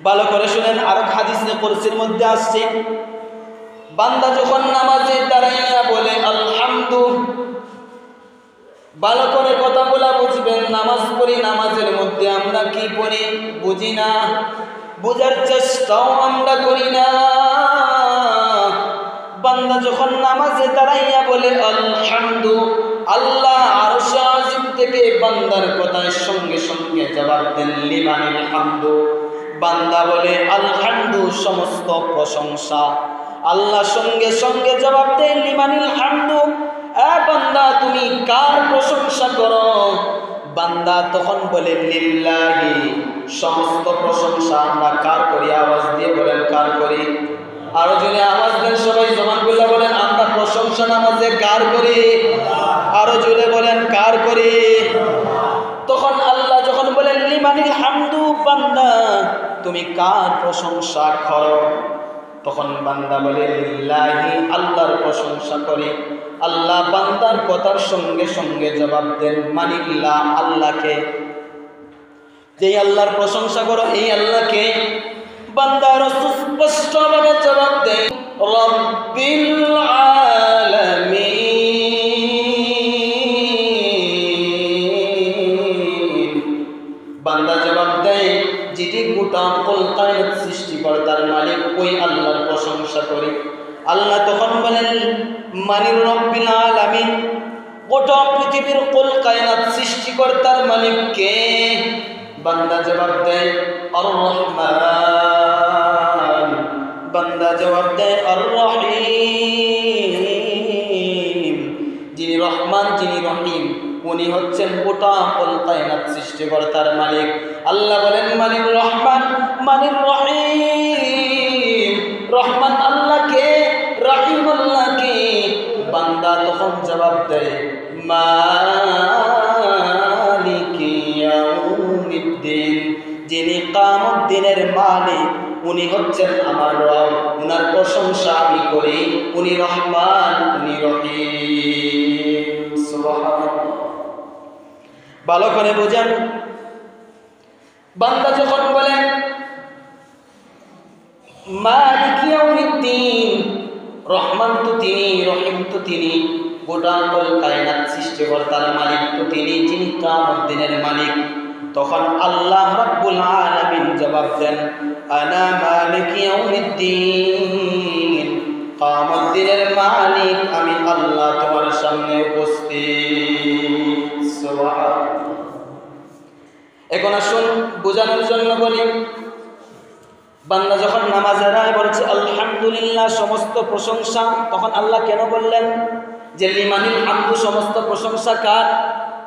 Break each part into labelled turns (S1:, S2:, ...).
S1: ভালো করে শুনেন, আর হাদিসে কুরসির মধ্যে আসছে, বান্দা যখন নামাজে দাঁড়াইয়া বলে আলহামদু, ভালো করে কথাগুলা বুঝবেন। নামাজ পড়ি, নামাজের মধ্যে আমরা কি পড়ি বুঝি না, বুঝার চেষ্টাও আমরা করি না। বান্দা যখন নামাজে দাঁড়াইয়া বলে আলহামদু, আল্লাহ আরশে আজিম থেকে বান্দার কথার সঙ্গে সঙ্গে জবাব দেন লিমানিল হামদু। বান্দা বলে আলহামদু, সমস্ত প্রশংসা। আল্লাহ সঙ্গে সঙ্গে জবাব দেন লিমানিল হামদু, বান্দা তুমি কার প্রশংসা করো? বান্দা তখন বলে লিল্লাহি, সমস্ত প্রশংসা আমরা কার করি? আওয়াজ দিয়ে বলেন কার করি? আরো জোরে আওয়াজ দেন, সবাই জবানগুলা বলেন, আমরা প্রশংসা নামাজে কার করি? আরো জোরে বলেন কার করি? তখন আল্লাহ যখন বলেন লিমানিল হামদু, বান্দা তুমি কার প্রশংসা করো? তখন বান্দা বলে লিল্লাহি, আল্লাহর প্রশংসা করে। আল্লাহ বান্দার কথার সঙ্গে সঙ্গে জবাব দেন মানিল্লাহ, আল্লাহকে। যেই আল্লাহর প্রশংসা করো এই আল্লাহকে। বান্দার সুস্পষ্টভাবে জবাব দেন রব্বিল আলামিন। বান্দা জবাব দেয় যিনি গোটা কুল কায়নাত সৃষ্টিকর্তার মালিক, ওই আল্লাহর প্রশংসা করি। আল্লাহ তখন বলেন মানির রব্বিল আলামিন, গোটা পৃথিবীর কুল কায়নাত সৃষ্টিকর্তার মালিক কে? বান্দা জবাব দেয় আর রহমান। বান্দা জবাব দেয় আর রহিম। যিনি রহমান, যিনি রহিম, উনি হচ্ছেন গোটা কুল কায়নাত সৃষ্টিকর্তার মালিক। আল্লাহ বলেন মানির রহমান, মানির রহিম। রহমান আল্লাহকে, রহিম আল্লাহকে। বান্দা তখন জবাব দেয় মালিকি ইয়াউমিদ্দিন, যিনি কিয়ামত দিনের মালিক, উনি হচ্ছেন আমার রব। উনার প্রশংসা আমি করি। উনি রহমান, উনি রহিম। সুবহানাল্লাহ। ভালো করে বুঝেন, বান্দা যখন বলেন মালিকি ইয়াউমিদ্দিন, রহমান তো তিনি, রহিম তো তিনি, গোটা কুল কায়নাত সৃষ্টিকর্তার মালিক তো তিনি, যিনি কিয়ামত দিনের মালিক। তখন আল্লাহ রাব্বুল আলামিন জবাব দেন আনা মালিকি ইয়াউমিদ্দিন, কিয়ামত দিনের মালিক আমি আল্লাহ তোমার সামনে উপস্থিত। সুবহানাল্লাহ। এখন আসুন বোঝানোর জন্য বলি, বান্দা যখন নামাজে দাঁড়ায় বলছে আলহামদুলিল্লাহ, সমস্ত প্রশংসা, তখন আল্লাহ কেন বললেন যে লিমানিল হামদু, সমস্ত প্রশংসা কার?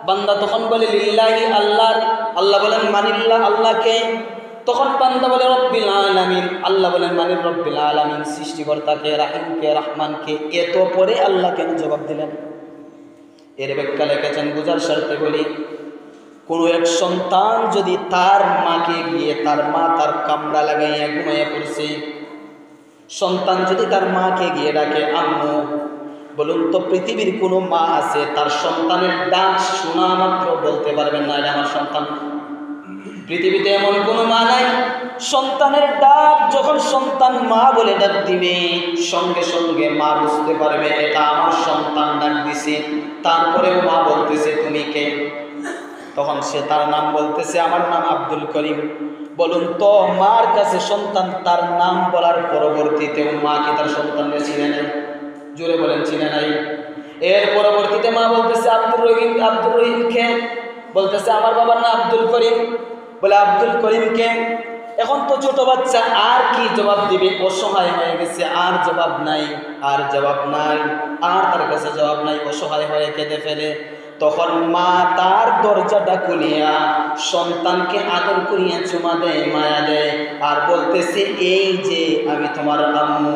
S1: বান্দা তখন বলে লিল্লাহি, আল্লাহর। আল্লাহ বলেন মানিল্লাহ, আল্লাহকে। তখন বান্দা বলে রব্বিল আলামিন। আল্লাহ বলেন মানির রব্বিল আলামিন, সৃষ্টিকর্তাকে, রাহিমকে, রহমানকে। এত পরে আল্লাহ কেন জবাব দিলেন? এর ব্যাখ্যা লিখেছেন, বুঝার স্বার্থে বলি, কোনো এক সন্তান যদি তার মাকে গিয়ে, তার মা তার কামড়া লাগাইয়া ঘুমাইয়া পড়ছে, সন্তান যদি তার মাকে গিয়ে ডাকে আম্মু, বলুন তো পৃথিবীর কোনো মা আছে তার সন্তানের ডাক শোনা মাত্র বলতে পারবেন না এটা আমার সন্তান? পৃথিবীতে এমন কোনো মা নাই, সন্তানের ডাক যখন সন্তান মা বলে ডাক দিবে, সঙ্গে সঙ্গে মা বুঝতে পারবে এটা আমার সন্তান ডাক দিছে। তারপরেও মা বলতেছে তুমি কে? তখন সে তার নাম বলতেছে আমার নাম আব্দুল করিম। বলুন তো মার কাছে সন্তান তার নাম বলার পরবর্তীতেও মা কি তার সন্তানকে চিনে নেয়? জোরে বলেন চিনে নাই? এর পরবর্তীতে মা বলতেছে আব্দুর রহিম। আব্দুর রহিম কে? বলতেছে আমার বাবার নাম আব্দুল করিম। বলে আব্দুল করিম কে? এখন তো ছোট বাচ্চা আর কি জবাব দিবে, অসহায় হয়ে গেছে, আর জবাব নাই, আর জবাব নাই, আর তার কাছে জবাব নাই, অসহায় হয়ে কেঁদে ফেলে। তখন মা তার দরজাটা খুলিয়া সন্তানকে আদর করিয়া চুমা দেয়, মায়া দেয়, আর বলতেছে এই যে আমি তোমার আম্মু।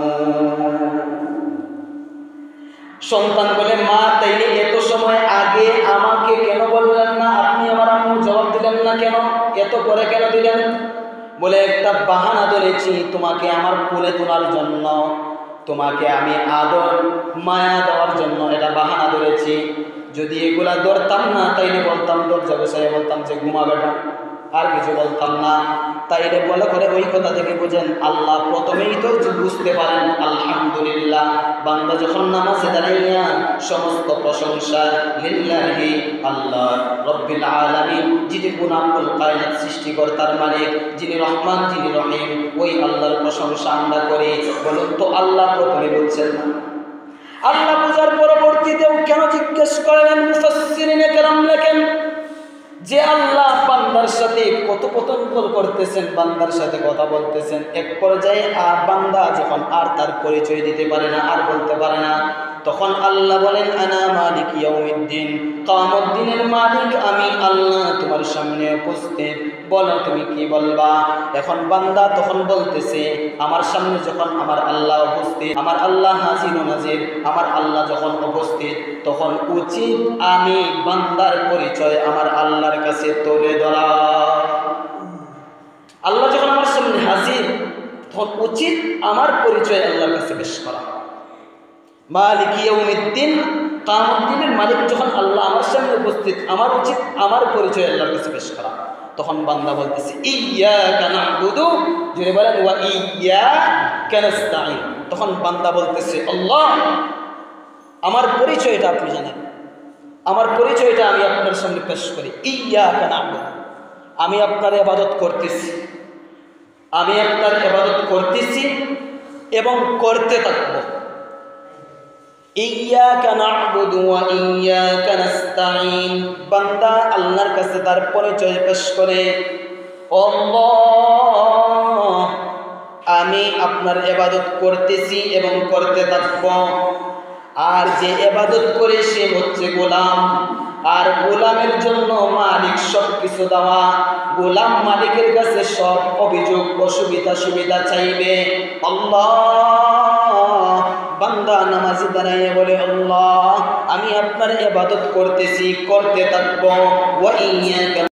S1: সন্তান বলে মা তাইলে এত সময় আগে আমাকে কেন বললেন না? আপনি আমার আম্মু, জবাব দিলেন না কেন? এত পরে কেন দিলেন? বলে একটা বাহানা ধরেছি তোমাকে আমার কোলে তোলার জন্য, তোমাকে আমি আদর মায়া দেওয়ার জন্য এটা বাহানা ধরেছি। যদি এগুলা ধরতাম না তাইলে বলতাম দরজা বসাই বলতাম যে ঘুমা বেটা, আর কিছু বলতাম না। তাইলে বলে করে ওই কথা থেকে বুঝেন, আল্লাহ প্রথমেই তো বুঝতে পারেন আলহামদুলিল্লাহ। বান্দা যখন নামাজে দাঁড়াইয়া সমস্ত প্রশংসা লিল্লাহি আল্লাহ রব্বিল আলামিন, যিনি গুনাহুল কায়নাত সৃষ্টিকর্তার মালিক, যিনি রহমান যিনি রহিম, ওই আল্লাহর প্রশংসা আমরা করি। বলুন তো আল্লাহ প্রথমে বুঝছেন না? আল্লাহ বুঝার পরবর্তীতেও কেন জিজ্ঞেস করেন? মুফাসসিরিনে কেরাম লেখেন যে আল্লাহ বান্দার সাথে কথোপকথন করতেছেন, বান্দার সাথে কথা বলতেছেন। এক পর্যায়ে বান্দা যখন আর তার পরিচয় দিতে পারে না, আর বলতে পারে না, তখন আল্লাহ বলেন আনা মালিক ইয়াউমিদ্দিন, কিয়ামত দিনের মালিক আমি আল্লাহ তোমার সামনে উপস্থিত, বলো তুমি কি বলবা। এখন বান্দা তখন বলতেছে, আমার সামনে যখন আমার আল্লাহ উপস্থিত, আমার আল্লাহ হাজির ও নাজির, আমার আল্লাহ যখন উপস্থিত, তখন উচিত আমি বান্দার পরিচয় আমার আল্লাহর কাছে তুলে ধরা। আল্লাহ যখন আমার সামনে হাজির, তখন উচিত আমার পরিচয় আল্লাহর কাছে পেশ করা। মালিক ইয়াউমিদ্দিন, কিয়ামত দিনের মালিক যখন আল্লাহ আমার সামনে উপস্থিত, আমার উচিত আমার পরিচয় আল্লাহর কাছে পেশ করা। তখন বান্দা বলতেছে ইয়্যাকা না'বুদু, জোরে বলেন ওয়া ইয়্যাকা নাস্তাঈন। তখন বান্দা বলতেছে আল্লাহ আমার পরিচয়টা আপনি জানেন, আমার পরিচয়টা আমি আপনার সামনে পেশ করি। ইয়্যাকা না'বুদু, আমি আপনার ইবাদত করতেছি, আমি আপনার ইবাদত করতেছি এবং করতে থাকব। ইয়্যাকা না'বুদু ওয়া ইয়্যাকা নাস্তাঈন, বান্দা আল্লাহর কাছে তার পরিচয় পেশ করে, আল্লাহ আমি আপনার ইবাদত করতেছি এবং করতে থাকব। আর যে ইবাদত করে সে হচ্ছে গোলাম, আর গোলামের জন্য মালিক সব কিছু দেওয়া। গোলাম মালিকের কাছে সব অভিযোগ অসুবিধা সুবিধা চাইবে। আল্লাহ, বান্দা নামাজে দাঁড়াইয়া বলে আল্লাহ আমি আপনার ইবাদত করতেছি, করতে থাকব। ওয়া ইয়্যাকা